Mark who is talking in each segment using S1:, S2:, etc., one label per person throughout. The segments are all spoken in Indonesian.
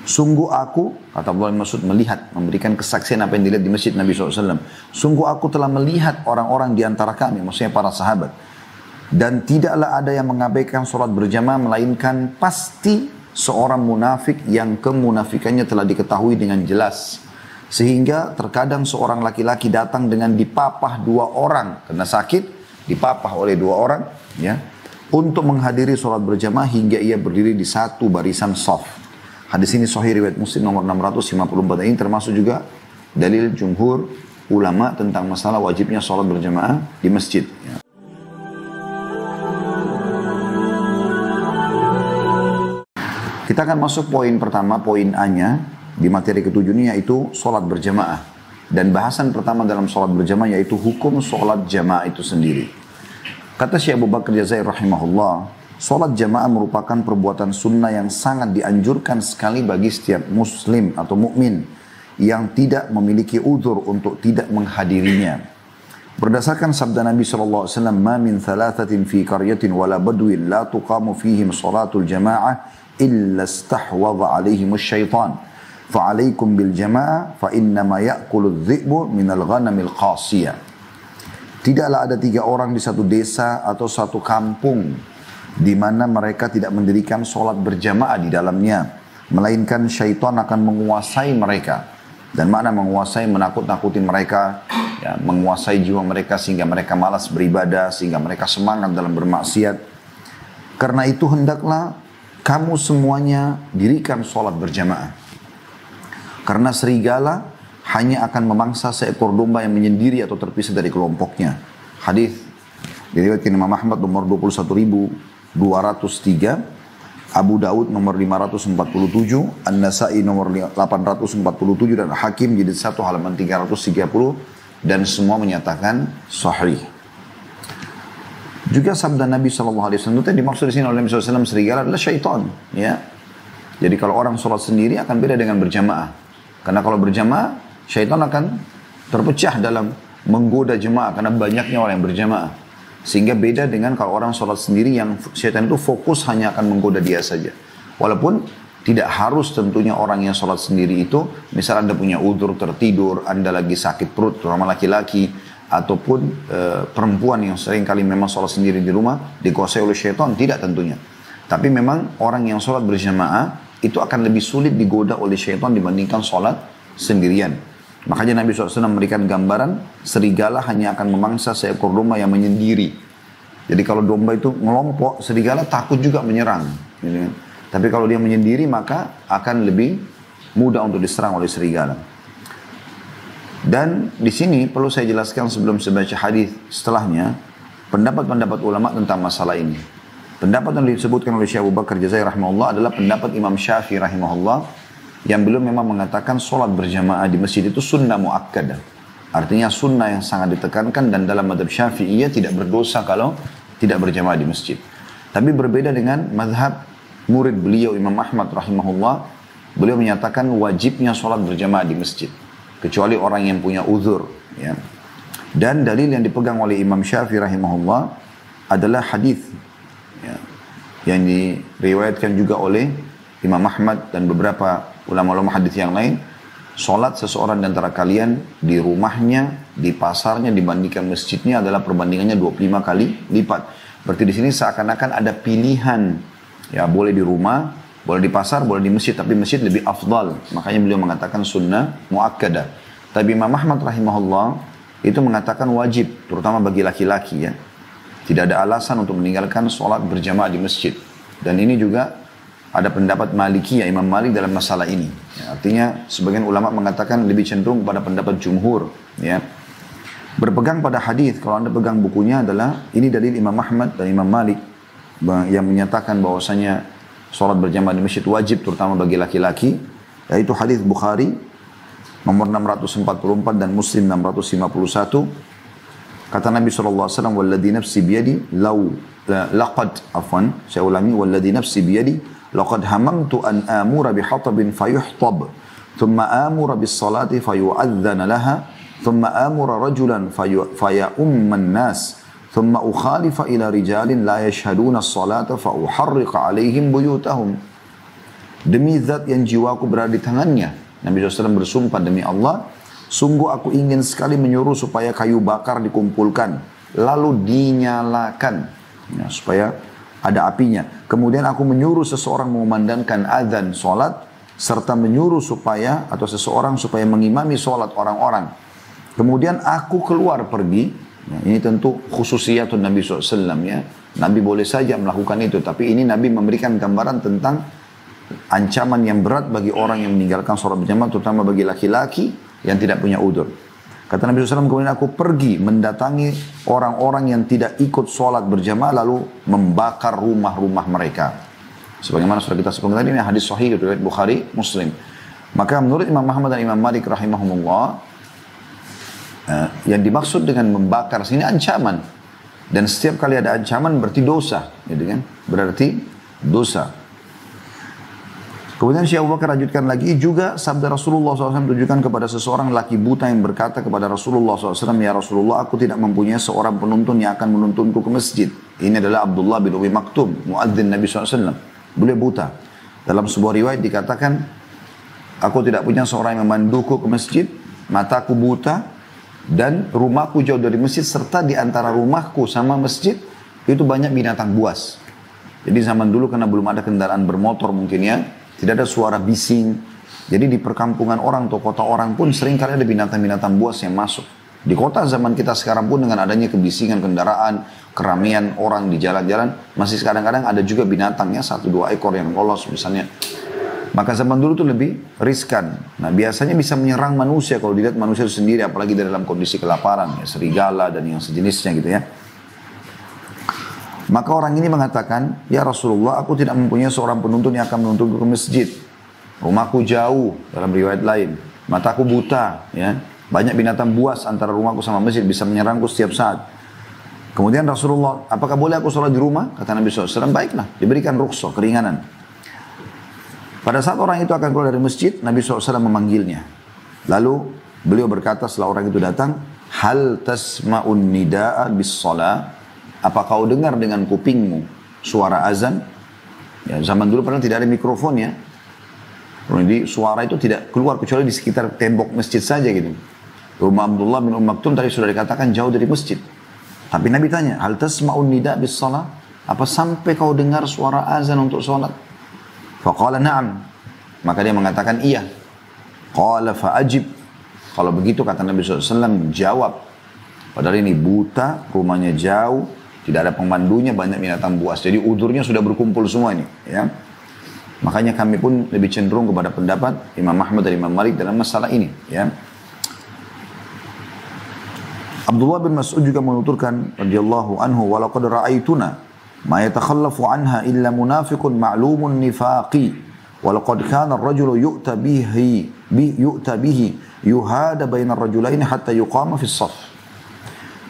S1: Sungguh aku, kata Abdullah bin Mas'ud, melihat, memberikan kesaksian apa yang dilihat di masjid Nabi SAW. Sungguh aku telah melihat orang-orang di antara kami, maksudnya para sahabat. Dan tidaklah ada yang mengabaikan sholat berjamaah, melainkan pasti seorang munafik yang kemunafikannya telah diketahui dengan jelas. Sehingga terkadang seorang laki-laki datang dengan dipapah 2 orang, karena sakit, dipapah oleh 2 orang, ya, untuk menghadiri sholat berjamaah hingga ia berdiri di satu barisan shaf. Hadis ini sahih riwayat Muslim nomor 654. Ini termasuk juga dalil jumhur ulama tentang masalah wajibnya sholat berjamaah di masjid. Kita akan masuk poin pertama, poin A-nya di materi ketujuh ini, yaitu sholat berjamaah. Dan bahasan pertama dalam sholat berjamaah yaitu hukum sholat jamaah itu sendiri. Kata Syekh Abu Bakar Jazair rahimahullah, sholat jamaah merupakan perbuatan sunnah yang sangat dianjurkan sekali bagi setiap muslim atau mukmin yang tidak memiliki uzur untuk tidak menghadirinya. Berdasarkan sabda Nabi SAW, "Ma min thalathatin fi qaryatin wala badwin la tuqamu fihim sholatul jamaah illa istahwadha alaihim syaitan. Fa'alaikum bil jamaah fa innama ya'kulu dhi'bu minal ghanamil qasiyah." Tidaklah ada 3 orang di satu desa atau satu kampung di mana mereka tidak mendirikan sholat berjamaah di dalamnya, melainkan syaitan akan menguasai mereka. Dan makna menguasai, menakut-nakuti mereka, ya, menguasai jiwa mereka sehingga mereka malas beribadah, sehingga mereka semangat dalam bermaksiat. Karena itu hendaklah kamu semuanya dirikan sholat berjamaah. Karena serigala hanya akan memangsa seekor domba yang menyendiri atau terpisah dari kelompoknya. Hadis diriwayatkan Imam Ahmad nomor 21.203, Abu Daud nomor 547, An-Nasai nomor 847, dan Hakim jilid 1 halaman 330, dan semua menyatakan sahih. Juga sabda Nabi SAW, itu yang dimaksud di sini oleh Nabi SAW, serigala adalah syaitan. Ya. Jadi kalau orang sholat sendiri akan beda dengan berjamaah. Karena kalau berjamaah, syaitan akan terpecah dalam menggoda jemaah karena banyaknya orang yang berjamaah. Sehingga beda dengan kalau orang sholat sendiri yang syaitan itu fokus hanya akan menggoda dia saja. Walaupun tidak harus tentunya orang yang sholat sendiri itu, misal Anda punya udzur tertidur, Anda lagi sakit perut, terutama laki-laki, ataupun perempuan yang sering kali memang sholat sendiri di rumah, dikuasai oleh syaitan, tidak tentunya. Tapi memang orang yang sholat berjamaah, itu akan lebih sulit digoda oleh syaitan dibandingkan sholat sendirian. Makanya Nabi SAW memberikan gambaran, serigala hanya akan memangsa seekor domba yang menyendiri. Jadi kalau domba itu ngelompok, serigala takut juga menyerang. Gitu. Tapi kalau dia menyendiri, maka akan lebih mudah untuk diserang oleh serigala. Dan di sini perlu saya jelaskan sebelum saya baca hadis setelahnya, pendapat-pendapat ulama tentang masalah ini. Pendapat yang disebutkan oleh Syekh Abu Bakar Jazair rahimahullah adalah pendapat Imam Syafi'i rahimahullah, yang belum memang mengatakan sholat berjamaah di masjid itu sunnah muakkadah. Artinya sunnah yang sangat ditekankan, dan dalam madhab Syafi'iyah tidak berdosa kalau tidak berjamaah di masjid. Tapi berbeda dengan madhab murid beliau Imam Ahmad rahimahullah, beliau menyatakan wajibnya sholat berjamaah di masjid, kecuali orang yang punya uzur. Ya. Dan dalil yang dipegang oleh Imam Syafi'i rahimahullah adalah hadis, ya, yang diriwayatkan juga oleh Imam Ahmad dan beberapa ulama-ulama hadis yang lain. Sholat seseorang di antara kalian di rumahnya, di pasarnya dibandingkan masjidnya adalah perbandingannya 25 kali lipat. Berarti di sini seakan-akan ada pilihan. Ya, boleh di rumah, boleh di pasar, boleh di masjid, tapi masjid lebih afdal. Makanya beliau mengatakan sunnah muakkadah. Tapi Imam Ahmad rahimahullah itu mengatakan wajib, terutama bagi laki-laki, ya. Tidak ada alasan untuk meninggalkan sholat berjamaah di masjid. Dan ini juga ada pendapat Maliki, ya, Imam Malik dalam masalah ini. Ya, artinya sebagian ulama mengatakan lebih cenderung pada pendapat jumhur. Ya. Berpegang pada hadis, kalau Anda pegang bukunya adalah, ini dalil Imam Ahmad dan Imam Malik yang menyatakan bahwasanya sholat berjamaah di masjid wajib terutama bagi laki-laki, yaitu hadis Bukhari nomor 644 dan Muslim 651. Kata Nabi SAW, "Walladhi nafsi biyadi, saya ulangi, "Walladhi nafsi biyadi, laqad hamamtu an amura bihatabin fayuhtab, thumma amura bis salati fayu'adzana laha, thumma amura rajulan faya'umman nas, thumma ukhalifa ila rijalin la yashhaduna as-salata fa uharriqa alaihim buyutahum." Demi zat yang jiwaku berada di tangannya. Nabi SAW bersumpah, demi Allah, sungguh aku ingin sekali menyuruh supaya kayu bakar dikumpulkan, lalu dinyalakan, ya, supaya ada apinya. Kemudian aku menyuruh seseorang mengumandangkan azan solat, serta menyuruh supaya, atau seseorang supaya mengimami solat orang-orang. Kemudian aku keluar pergi, ya, ini tentu khususiyatun Nabi SAW, ya. Nabi boleh saja melakukan itu, tapi ini Nabi memberikan gambaran tentang ancaman yang berat bagi orang yang meninggalkan sholat berjamaah, terutama bagi laki-laki yang tidak punya udzur. Kata Nabi SAW, kemudian aku pergi mendatangi orang-orang yang tidak ikut sholat berjamaah, lalu membakar rumah-rumah mereka. Sebagaimana sudah kita sebutkan tadi, ini hadis sahih riwayat Bukhari, Muslim. Maka menurut Imam Ahmad dan Imam Malik rahimahumullah, yang dimaksud dengan membakar sini ancaman. Dan setiap kali ada ancaman berarti dosa, gitu kan? Berarti dosa. Kemudian Syekh Abu Bakar lanjutkan lagi, juga sabda Rasulullah SAW tujukan kepada seseorang laki buta yang berkata kepada Rasulullah SAW, ya Rasulullah, aku tidak mempunyai seorang penuntun yang akan menuntunku ke masjid. Ini adalah Abdullah bin Umi Maktum, muadzin Nabi SAW. Beliau buta. Dalam sebuah riwayat dikatakan, aku tidak punya seorang yang memanduku ke masjid, mataku buta, dan rumahku jauh dari masjid, serta di antara rumahku sama masjid itu banyak binatang buas. Jadi zaman dulu karena belum ada kendaraan bermotor mungkin ya, tidak ada suara bising. Jadi di perkampungan orang atau kota orang pun sering kali ada binatang-binatang buas yang masuk. Di kota zaman kita sekarang pun dengan adanya kebisingan kendaraan, keramaian orang di jalan-jalan, masih kadang-kadang ada juga binatangnya 1-2 ekor yang lolos misalnya. Maka zaman dulu itu lebih riskan. Nah biasanya bisa menyerang manusia kalau dilihat manusia itu sendiri, apalagi dalam kondisi kelaparan, ya, serigala dan yang sejenisnya gitu ya. Maka orang ini mengatakan, ya Rasulullah, aku tidak mempunyai seorang penuntun yang akan menuntunku ke masjid. Rumahku jauh, dalam riwayat lain. Mataku buta, ya. Banyak binatang buas antara rumahku sama masjid, bisa menyerangku setiap saat. Kemudian Rasulullah, apakah boleh aku sholat di rumah? Kata Nabi SAW, baiklah, diberikan rukhsah, keringanan. Pada saat orang itu akan keluar dari masjid, Nabi SAW memanggilnya. Lalu beliau berkata setelah orang itu datang, hal tasma'un nida'a bis shalah? Apa kau dengar dengan kupingmu suara azan? Ya, zaman dulu padahal tidak ada mikrofon ya. Jadi suara itu tidak keluar kecuali di sekitar tembok masjid saja gitu. Rumah Abdullah bin Maktum tadi sudah dikatakan jauh dari masjid. Tapi Nabi tanya, hal tasma'un nida'a bis shalah? Apa sampai kau dengar suara azan untuk sholat? Faqala na'am. Maka dia mengatakan iya. Qala fa'ajib. Kalau begitu kata Nabi SAW, jawab. Padahal ini buta, rumahnya jauh, tidak ada pemandunya, banyak binatang buas. Jadi udurnya sudah berkumpul semua ini. Ya. Makanya kami pun lebih cenderung kepada pendapat Imam Ahmad dan Imam Malik dalam masalah ini. Ya. Abdullah bin Mas'ud juga menuturkan, radhiyallahu anhu, walaqad ra'aituna ma yatakhallafu anha illa munafiqun ma'lumun nifaqi walaqad kana ar-rajulu yu'ta bihi yuhada bainar rajulaini hatta yuqama fi shaff.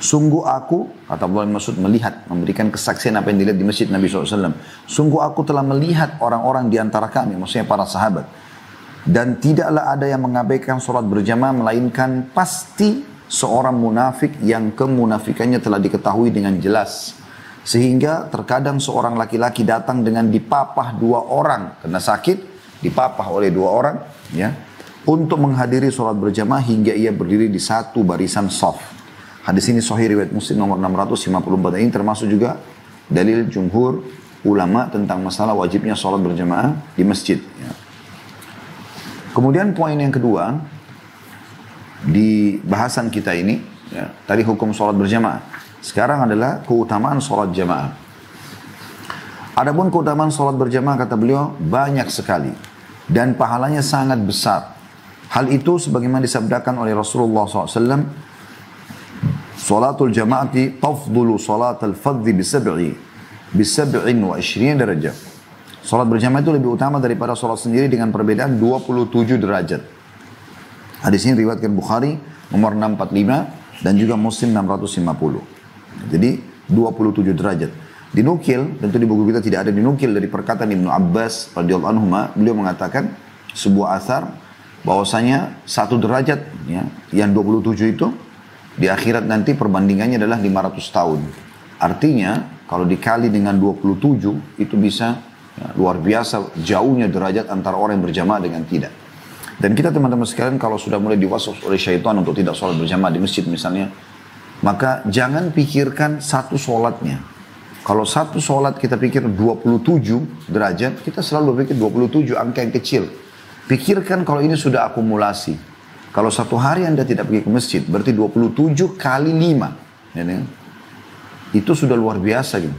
S1: Sungguh aku, kata Abdullah bin Mas'ud, melihat, memberikan kesaksian apa yang dilihat di masjid Nabi SAW. Sungguh aku telah melihat orang-orang di antara kami, maksudnya para sahabat, dan tidaklah ada yang mengabaikan sholat berjamaah melainkan pasti seorang munafik yang kemunafikannya telah diketahui dengan jelas. Sehingga terkadang seorang laki-laki datang dengan dipapah 2 orang, kena sakit, dipapah oleh 2 orang, ya, untuk menghadiri sholat berjamaah hingga ia berdiri di satu barisan shaf. Hadis ini sahih riwayat Muslim nomor 654. Ini termasuk juga dalil jumhur ulama tentang masalah wajibnya sholat berjamaah di masjid. Ya. Kemudian poin yang kedua di bahasan kita ini, ya, tadi hukum sholat berjamaah. Sekarang adalah keutamaan sholat jamaah. Adapun keutamaan sholat berjamaah, kata beliau, banyak sekali. Dan pahalanya sangat besar. Hal itu sebagaimana disabdakan oleh Rasulullah SAW. Sholatul jama'ati tafdulu sholatul fadhi bisab'in wa 20 derajat. Sholat berjamaah itu lebih utama daripada sholat sendiri dengan perbedaan 27 derajat. Hadis ini riwayatkan Bukhari nomor 645 dan juga Muslim 650. Jadi 27 derajat. Dinukil, tentu di buku kita tidak ada dinukil dari perkataan Ibnu Abbas radhiyallahu anhu, beliau mengatakan sebuah athar bahwasanya 1 derajat, ya, yang 27 itu di akhirat nanti perbandingannya adalah 500 tahun. Artinya kalau dikali dengan 27 itu bisa Ya, luar biasa jauhnya derajat antara orang yang berjamaah dengan tidak. Dan kita teman-teman sekalian kalau sudah mulai diwaswas oleh syaitan untuk tidak sholat berjamaah di masjid misalnya, maka jangan pikirkan satu sholatnya. Kalau satu sholat kita pikir 27 derajat, kita selalu pikir 27 angka yang kecil. Pikirkan kalau ini sudah akumulasi. Kalau satu hari Anda tidak pergi ke masjid, berarti 27 kali 5. Ya, ya. Itu sudah luar biasa gitu.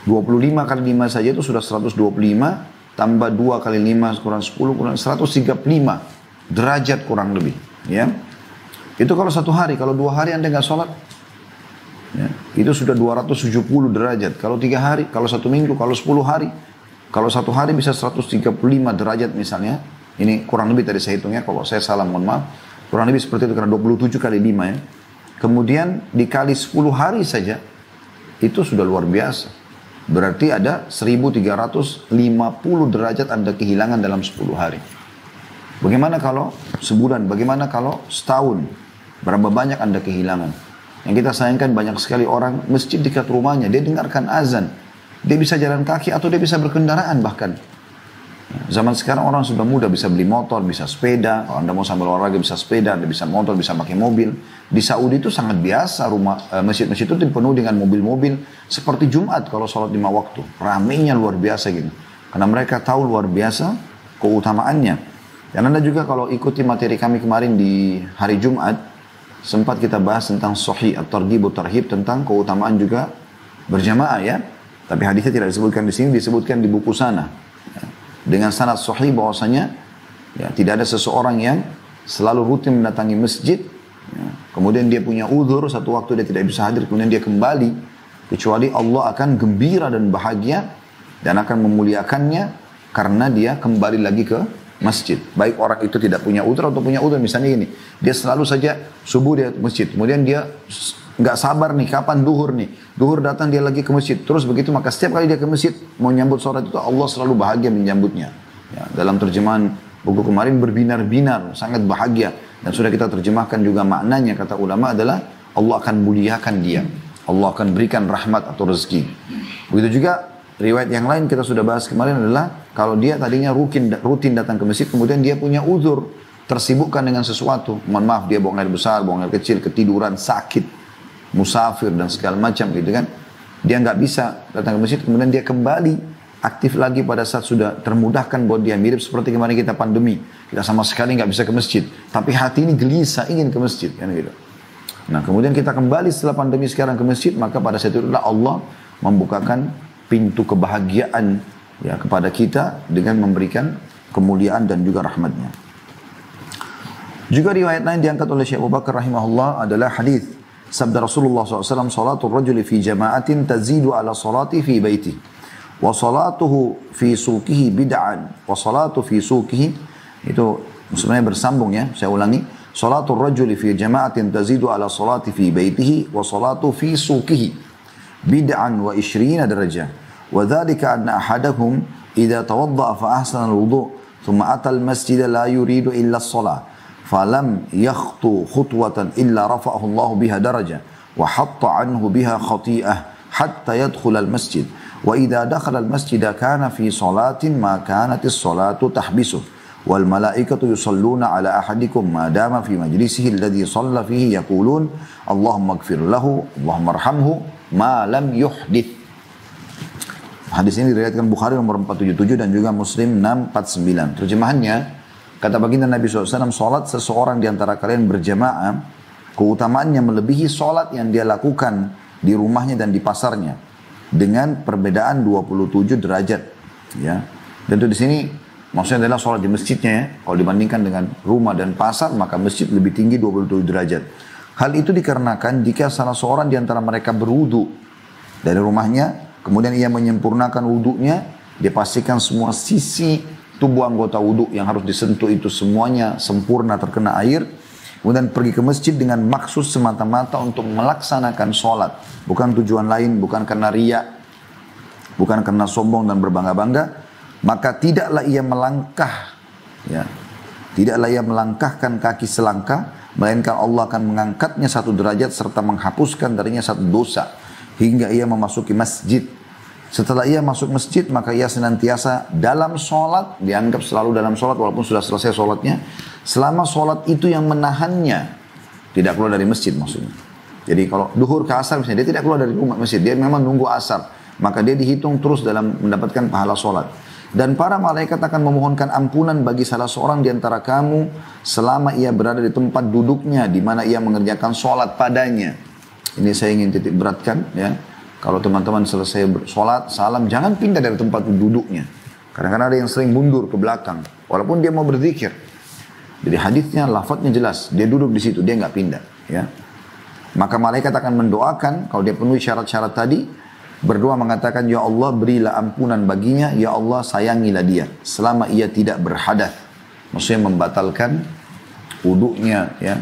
S1: 25 kali 5 saja itu sudah 125, tambah 2 kali 5 kurang 10, kurang 135 derajat kurang lebih. Ya. Itu kalau satu hari, kalau 2 hari Anda nggak sholat, ya, itu sudah 270 derajat. Kalau 3 hari, kalau 1 minggu, kalau 10 hari, kalau satu hari bisa 135 derajat misalnya. Ini kurang lebih tadi saya hitungnya, kalau saya salah mohon maaf. Kurang lebih seperti itu karena 27 kali 5 ya. Kemudian dikali 10 hari saja, itu sudah luar biasa. Berarti ada 1350 derajat Anda kehilangan dalam 10 hari. Bagaimana kalau sebulan, bagaimana kalau setahun? Berapa banyak Anda kehilangan? Yang kita sayangkan banyak sekali orang masjid dekat rumahnya, dia dengarkan azan. Dia bisa jalan kaki atau dia bisa berkendaraan bahkan. Zaman sekarang orang sudah mudah bisa beli motor, bisa sepeda. Kalau Anda mau sambil olahraga bisa sepeda, Anda bisa motor, bisa pakai mobil. Di Saudi itu sangat biasa masjid-masjid itu dipenuhi dengan mobil-mobil. Seperti Jumat kalau sholat 5 waktu. Ramainya luar biasa gitu. Karena mereka tahu luar biasa keutamaannya. Dan Anda juga kalau ikuti materi kami kemarin di hari Jumat, sempat kita bahas tentang Sahih at-Targhib Tarhib tentang keutamaan juga berjamaah ya. Tapi hadisnya tidak disebutkan di sini, disebutkan di buku sana. Dengan sanad sahih bahwasanya ya, tidak ada seseorang yang selalu rutin mendatangi masjid, ya, kemudian dia punya uzur, satu waktu dia tidak bisa hadir, kemudian dia kembali, kecuali Allah akan gembira dan bahagia dan akan memuliakannya karena dia kembali lagi ke masjid. Baik orang itu tidak punya uzur atau punya uzur, misalnya ini, dia selalu saja subuh dia ke masjid, kemudian dia nggak sabar nih, kapan duhur nih. Duhur datang dia lagi ke masjid. Terus begitu, maka setiap kali dia ke masjid, mau nyambut sholat itu Allah selalu bahagia menyambutnya. Ya, dalam terjemahan buku kemarin berbinar-binar, sangat bahagia. Dan sudah kita terjemahkan juga maknanya, kata ulama adalah Allah akan muliakan dia. Allah akan berikan rahmat atau rezeki. Begitu juga riwayat yang lain kita sudah bahas kemarin adalah kalau dia tadinya rutin datang ke masjid, kemudian dia punya uzur, tersibukkan dengan sesuatu. Mohon maaf, dia buang air besar, buang air kecil, ketiduran, sakit, musafir dan segala macam gitu kan. Dia nggak bisa datang ke masjid, kemudian dia kembali aktif lagi pada saat sudah termudahkan buat dia. Mirip seperti kemarin kita pandemi, kita sama sekali nggak bisa ke masjid, tapi hati ini gelisah ingin ke masjid kan gitu. Nah kemudian kita kembali setelah pandemi sekarang ke masjid, maka pada saat itulah Allah membukakan pintu kebahagiaan ya kepada kita dengan memberikan kemuliaan dan juga rahmatnya. Juga riwayat lain diangkat oleh Syekh Abu Bakar rahimahullah adalah hadis sabda Rasulullah SAW, salatul rajuli fi jama'atin tazidu ala salati fi baiti wa salatuhu fi suqihi bid'an wa salatu fi suqihi. Itu sebenarnya bersambung ya, saya ulangi. Salatul rajuli fi jama'atin tazidu ala salati fi baitihi wa salatu fi suqihi bid'an wa 20 darajah. Wa dhalika anna ahadakum idha tawadda'a fa ahsana al-wudu' thumma ata al-masjid la yuridu illa as-salah فلم يخطو خطوة إلا رفعه الله بها درجة وحط عنه بها خطيئة حتى يدخل المسجد وإذا دخل المسجد كان في صلاة ما كانت الصلاة تحبسه والملائكة يصلون على أحدكم ما دام في مجلسه الذي صلى فيه يقولون اللهم اغفر له اللهم ارحمه ما لم يحدث. Hadis ini diriwayatkan Bukhari nomor 477 dan juga Muslim 649. Terjemahannya, kata baginda Nabi SAW, sholat seseorang di antara kalian berjamaah, keutamaannya melebihi sholat yang dia lakukan di rumahnya dan di pasarnya. Dengan perbedaan 27 derajat. Ya. Dan itu di sini, maksudnya adalah sholat di masjidnya ya. Kalau dibandingkan dengan rumah dan pasar, maka masjid lebih tinggi 27 derajat. Hal itu dikarenakan jika salah seorang di antara mereka berwudu dari rumahnya, kemudian ia menyempurnakan wudunya, dia pastikan semua sisi tubuh anggota wudhu yang harus disentuh itu semuanya sempurna terkena air, kemudian pergi ke masjid dengan maksud semata-mata untuk melaksanakan sholat, bukan tujuan lain, bukan karena riya, bukan karena sombong dan berbangga-bangga, maka tidaklah ia melangkah, ya, tidaklah ia melangkahkan kaki selangkah, melainkan Allah akan mengangkatnya 1 derajat serta menghapuskan darinya 1 dosa hingga ia memasuki masjid. Setelah ia masuk masjid, maka ia senantiasa dalam sholat, dianggap selalu dalam sholat walaupun sudah selesai sholatnya, selama sholat itu yang menahannya, tidak keluar dari masjid maksudnya. Jadi kalau duhur ke asar misalnya, dia tidak keluar dari rumah masjid, dia memang nunggu asar, maka dia dihitung terus dalam mendapatkan pahala sholat. Dan para malaikat akan memohonkan ampunan bagi salah seorang di antara kamu selama ia berada di tempat duduknya, di mana ia mengerjakan sholat padanya. Ini saya ingin titik beratkan ya. Kalau teman-teman selesai sholat, salam, jangan pindah dari tempat duduknya. Kadang-kadang ada yang sering mundur ke belakang, walaupun dia mau berzikir. Jadi hadisnya, lafadznya jelas, dia duduk di situ, dia nggak pindah. Ya. Maka malaikat akan mendoakan, kalau dia penuhi syarat-syarat tadi, berdoa mengatakan, Ya Allah berilah ampunan baginya, Ya Allah sayangilah dia, selama ia tidak berhadath. Maksudnya membatalkan wuduknya, ya,